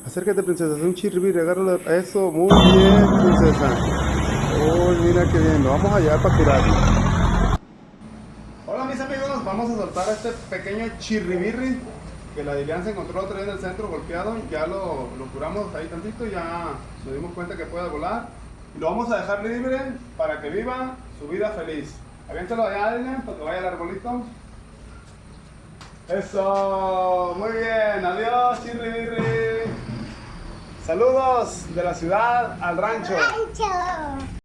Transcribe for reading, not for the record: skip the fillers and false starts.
Acércate, princesa, es un chirribiri, agárralo. Eso, muy bien, princesa. Uy, mira qué bien, lo vamos a llevar para curarlo. Hola mis amigos, vamos a soltar a este pequeño chirribirri que la Dilian se encontró otro día en el centro golpeado. Ya lo curamos ahí tantito, ya nos dimos cuenta que puede volar. Y lo vamos a dejar libre para que viva su vida feliz. Aviéntalo allá, Dilian, para que vaya al arbolito. Eso, muy bien, adiós chirribirri. Saludos de la ciudad al rancho. Rancho.